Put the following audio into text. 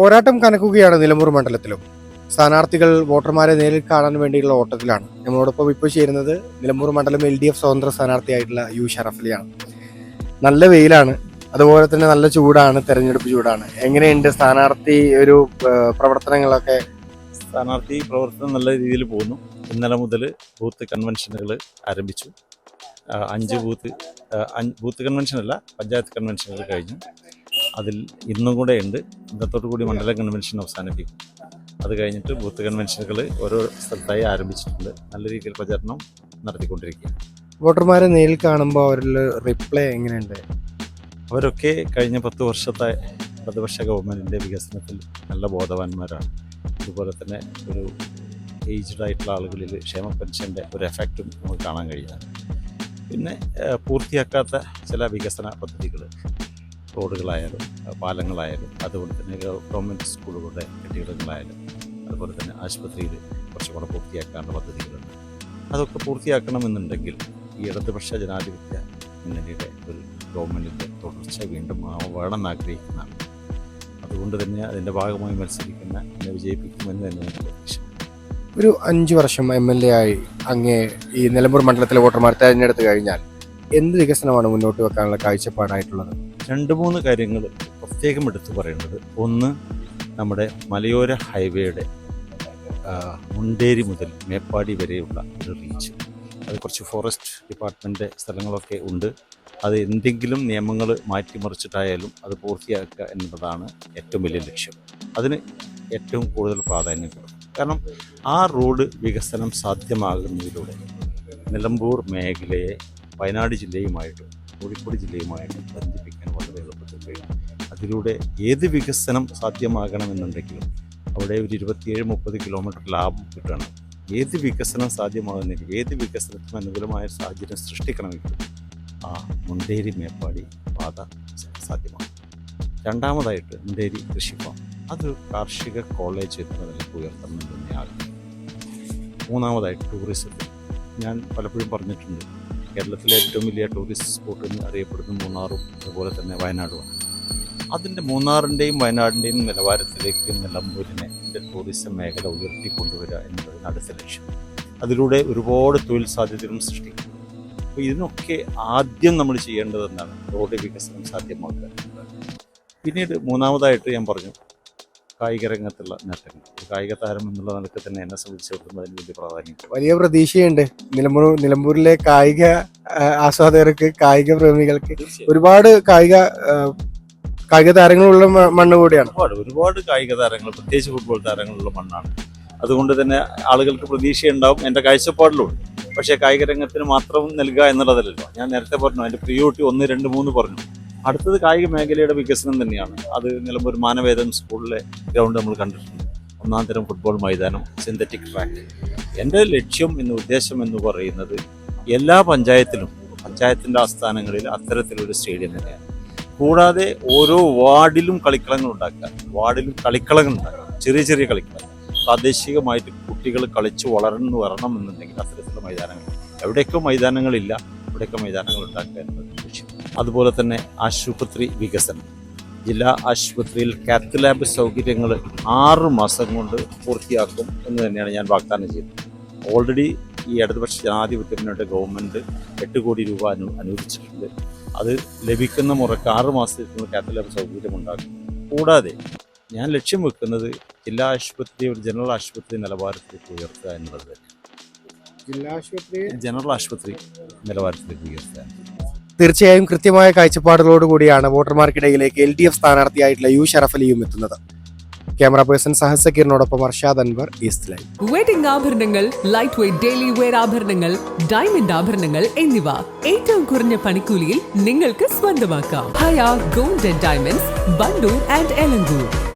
പോരാട്ടം കനക്കുകയാണ് നിലമ്പൂർ മണ്ഡലത്തിലും. സ്ഥാനാർത്ഥികൾ വോട്ടർമാരെ നേരിൽ കാണാൻ വേണ്ടിയുള്ള ഓട്ടത്തിലാണ്. നമ്മളോടൊപ്പം ഇപ്പോൾ ചേരുന്നത് നിലമ്പൂർ മണ്ഡലം LDF സ്വതന്ത്ര സ്ഥാനാർത്ഥിയായിട്ടുള്ള യു ഷറഫ് അലിയാണ്. നല്ല വെയിലാണ്, അതുപോലെ തന്നെ നല്ല ചൂടാണ്, തെരഞ്ഞെടുപ്പ് ചൂടാണ്. എങ്ങനെയുണ്ട് സ്ഥാനാർത്ഥി ഒരു പ്രവർത്തനങ്ങളൊക്കെ? സ്ഥാനാർത്ഥി പ്രവർത്തനം നല്ല രീതിയിൽ പോകുന്നു. ഇന്നലെ മുതൽ ബൂത്ത് കൺവെൻഷനുകൾ ആരംഭിച്ചു. 5 ബൂത്ത് കൺവെൻഷനല്ല, പഞ്ചായത്ത് കൺവെൻഷനുകൾ കഴിഞ്ഞു. അതിൽ ഇന്നും കൂടെ ഉണ്ട്. ഇന്നത്തോടു കൂടി മണ്ഡലം കൺവെൻഷൻ അവസാനിപ്പിക്കും. അത് കഴിഞ്ഞിട്ട് ബൂത്ത് കൺവെൻഷനുകൾ ഓരോ സ്ഥലത്തായി ആരംഭിച്ചിട്ടുണ്ട്. നല്ല രീതിയിൽ പ്രചരണം നടത്തിക്കൊണ്ടിരിക്കുകയാണ്. വോട്ടർമാരെ നേരിൽ കാണുമ്പോൾ അവരിൽ റിപ്ലൈ എങ്ങനെയുണ്ട്? അവരൊക്കെ കഴിഞ്ഞ 10 വർഷത്തെ പ്രതിപക്ഷ ഗവൺമെൻറ്റിൻ്റെ വികസനത്തിൽ നല്ല ബോധവാന്മാരാണ്. അതുപോലെ തന്നെ ഒരു ഏജ്ഡ് ആയിട്ടുള്ള ആളുകളിൽ ക്ഷേമ പെൻഷൻ്റെ ഒരു എഫക്റ്റും നമുക്ക് കാണാൻ കഴിയുന്നതാണ്. പിന്നെ പൂർത്തിയാക്കാത്ത ചില വികസന പദ്ധതികൾ, റോഡുകളായാലും പാലങ്ങളായാലും, അതുപോലെ തന്നെ ഗവൺമെൻറ് സ്കൂളുകളുടെ കെട്ടിടങ്ങളായാലും, അതുപോലെ തന്നെ ആശുപത്രിയിൽ കുറച്ചുകൂടെ പൂർത്തിയാക്കാനുള്ള പദ്ധതികളുണ്ട്. അതൊക്കെ പൂർത്തിയാക്കണമെന്നുണ്ടെങ്കിൽ ഈ ഇടതുപക്ഷ ജനാധിപത്യ മുന്നണിയുടെ ഒരു ഗവൺമെൻറ്റിൻ്റെ തുടർച്ച വീണ്ടും വേണമെന്ന് ആഗ്രഹിക്കുന്നതാണ്. അതുകൊണ്ട് തന്നെ അതിൻ്റെ ഭാഗമായി മത്സരിക്കുന്ന എന്നെ വിജയിപ്പിക്കുമെന്ന് തന്നെ എനിക്ക് പ്രതീക്ഷ. ഒരു 5 വർഷം MLA ആയി അങ്ങേ ഈ നിലമ്പൂർ മണ്ഡലത്തിലെ വോട്ടർമാർ തെരഞ്ഞെടുത്ത് കഴിഞ്ഞാൽ എന്ത് വികസനമാണ് മുന്നോട്ട് വെക്കാനുള്ള കാഴ്ചപ്പാടായിട്ടുള്ളത്? 2-3 കാര്യങ്ങൾ പ്രത്യേകം എടുത്തു പറയേണ്ടത്. ഒന്ന്, നമ്മുടെ മലയോര ഹൈവേയുടെ മുണ്ടേരി മുതൽ മേപ്പാടി വരെയുള്ള ഒരു റീച്ച്. അത് കുറച്ച് ഫോറസ്റ്റ് ഡിപ്പാർട്ട്മെൻറ്റ് സ്ഥലങ്ങളൊക്കെ ഉണ്ട്. അത് എന്തെങ്കിലും നിയമങ്ങൾ മാറ്റിമറിച്ചിട്ടായാലും അത് പൂർത്തിയാക്കുക എന്നതാണ് ഏറ്റവും വലിയ ലക്ഷ്യം. അതിന് ഏറ്റവും കൂടുതൽ പ്രാധാന്യം കൊടുക്കും. കാരണം ആ റോഡ് വികസനം സാധ്യമാകുന്നതിലൂടെ നിലമ്പൂർ മേഖലയെ വയനാട് ജില്ലയുമായിട്ടും കോഴിക്കോട് ജില്ലയുമായിട്ടും ബന്ധിപ്പിക്കാൻ വളരെ എളുപ്പത്തിൽ കഴിയും. അതിലൂടെ ഏത് വികസനം സാധ്യമാകണമെന്നുണ്ടെങ്കിലും അവിടെ ഒരു 27-30 കിലോമീറ്റർ ലാഭം കിട്ടണം. ഏത് വികസനം സാധ്യമാകുന്നെങ്കിൽ, ഏത് വികസനത്തിനും അനുകൂലമായ സാഹചര്യം സൃഷ്ടിക്കണമെങ്കിൽ ആ മുണ്ടേരി മേപ്പാടി പാത സാധ്യമാണ്. രണ്ടാമതായിട്ട് മുണ്ടേരി കൃഷി ഫാം, അതൊരു കാർഷിക കോളേജ് എന്ന നിലയ്ക്ക് ഉയർത്തണം തന്നെ ആഗ്രഹിക്കുന്നു. മൂന്നാമതായിട്ട് ടൂറിസത്തിൽ ഞാൻ പലപ്പോഴും പറഞ്ഞിട്ടുണ്ട്, കേരളത്തിലെ ഏറ്റവും വലിയ ടൂറിസ്റ്റ് സ്പോട്ട് എന്ന് അറിയപ്പെടുന്ന മൂന്നാറും അതുപോലെ തന്നെ വയനാടുമാണ്. അതിൻ്റെ മൂന്നാറിൻ്റെയും വയനാടിൻ്റെയും നിലവാരത്തിലേക്ക് നിലമ്പൂരിനെ ടൂറിസം മേഖല ഉയർത്തിക്കൊണ്ടുവരിക എന്നതാണ് അടുത്ത ലക്ഷ്യം. അതിലൂടെ ഒരുപാട് തൊഴിൽ സാധ്യതകളും സൃഷ്ടിക്കും. അപ്പോൾ ഇതിനൊക്കെ ആദ്യം നമ്മൾ ചെയ്യേണ്ടത് എന്താണ്? റോഡ് വികസനം സാധ്യമാക്കുക. പിന്നീട് മൂന്നാമതായിട്ട് ഞാൻ പറഞ്ഞു, കായിക രംഗത്തുള്ള നേട്ടങ്ങൾ. ഒരു കായിക താരം എന്നുള്ള നിലക്ക് തന്നെ എന്നെ സംബന്ധിച്ചിടത്തോളം അതിന് വലിയ പ്രാധാന്യം. വലിയ പ്രതീക്ഷയുണ്ട് നിലമ്പൂരിലെ കായിക ആസ്വാദകർക്ക്, കായിക പ്രേമികൾക്ക്. ഒരുപാട് കായിക താരങ്ങളുള്ള മണ്ണ് കൂടിയാണ്. ഒരുപാട് കായിക താരങ്ങൾ, പ്രത്യേകിച്ച് ഫുട്ബോൾ താരങ്ങളുള്ള മണ്ണാണ്. അതുകൊണ്ട് തന്നെ ആളുകൾക്ക് പ്രതീക്ഷയുണ്ടാവും, എൻ്റെ കാഴ്ചപ്പാടിലുണ്ട്. പക്ഷേ കായിക രംഗത്തിന് മാത്രം നൽകുക എന്നുള്ളതല്ലല്ലോ. ഞാൻ നേരത്തെ പറഞ്ഞു, അതിൻ്റെ പ്രിയോറിറ്റി 1, 2, 3 പറഞ്ഞു. അടുത്തത് കായിക മേഖലയുടെ വികസനം തന്നെയാണ്. അത് നിലമ്പൂർ മാനവേദൻ സ്കൂളിലെ ഗ്രൗണ്ട് നമ്മൾ കണ്ടിട്ടുണ്ട്. 1ാം തരം ഫുട്ബോൾ മൈതാനം, സിന്തറ്റിക് ട്രാക്ക്. എൻ്റെ ലക്ഷ്യം ഉദ്ദേശം എന്ന് പറയുന്നത് എല്ലാ പഞ്ചായത്തിൻ്റെ ആസ്ഥാനങ്ങളിൽ അത്തരത്തിലൊരു സ്റ്റേഡിയം തന്നെയാണ്. കൂടാതെ ഓരോ വാർഡിലും കളിക്കളങ്ങൾ ഉണ്ടാക്കുക. ചെറിയ ചെറിയ കളിക്കളങ്ങൾ പ്രാദേശികമായിട്ട് കുട്ടികൾ കളിച്ച് വരണം എന്നുണ്ടെങ്കിൽ അത്തരത്തിലുള്ള മൈതാനങ്ങൾ, എവിടെയൊക്കെ മൈതാനങ്ങളില്ല അവിടെയൊക്കെ മൈതാനങ്ങൾ ഉണ്ടാക്കുക എന്നത് ലക്ഷ്യം. അതുപോലെ തന്നെ ആശുപത്രി വികസനം. ജില്ലാ ആശുപത്രിയിൽ കാത്ത് ലാബ് സൗകര്യങ്ങൾ 6 മാസം കൊണ്ട് പൂർത്തിയാക്കും എന്ന് തന്നെയാണ് ഞാൻ വാഗ്ദാനം ചെയ്തത്. ഓൾറെഡി ഈ ഇടതുപക്ഷ ജനാധിപത്യ മുന്നണിയുടെ ഗവൺമെൻറ് 8 കോടി രൂപ അനുവദിച്ചിട്ടുണ്ട്. അത് ലഭിക്കുന്ന മുറയ്ക്ക് 6 മാസത്തിൽ കാത്ത് ലാബ് സൗകര്യം ഉണ്ടാക്കും. കൂടാതെ ഞാൻ ലക്ഷ്യം വെക്കുന്നത് ജില്ലാ ആശുപത്രി ഒരു ജനറൽ ആശുപത്രി നിലവാരത്തിലേക്ക് ഉയർത്തുക എന്നുള്ളത് തന്നെ. ജനറൽ ആശുപത്രി നിലവാരത്തിലേക്ക് ഉയർത്തുക. തീർച്ചയായും കൃത്യമായ കാഴ്ചപ്പാടുകളോടുകൂടിയാണ് വോട്ടർമാർക്കിടയിലേക്ക് LDF സ്ഥാനാർത്ഥിയായിട്ടുള്ള യു ഷറഫ് അലിയും എത്തുന്നത്. ക്യാമറ പേഴ്സൺ സഹദ് സക്കീറിനോടൊപ്പം Arshad Anwar, east live. Wedding ആഭരണങ്ങൾ, ലൈറ്റ് വെയ്റ്റ് ഡെയിലി വെയർ ആഭരണങ്ങൾ, ഡയമണ്ട് ആഭരണങ്ങൾ എന്നിവ ഏറ്റവും കുറഞ്ഞ പണിക്കൂലിയിൽ നിങ്ങൾക്ക് സ്വന്തമാക്കാം. Haya gold and diamonds, Bandoor and Elankur.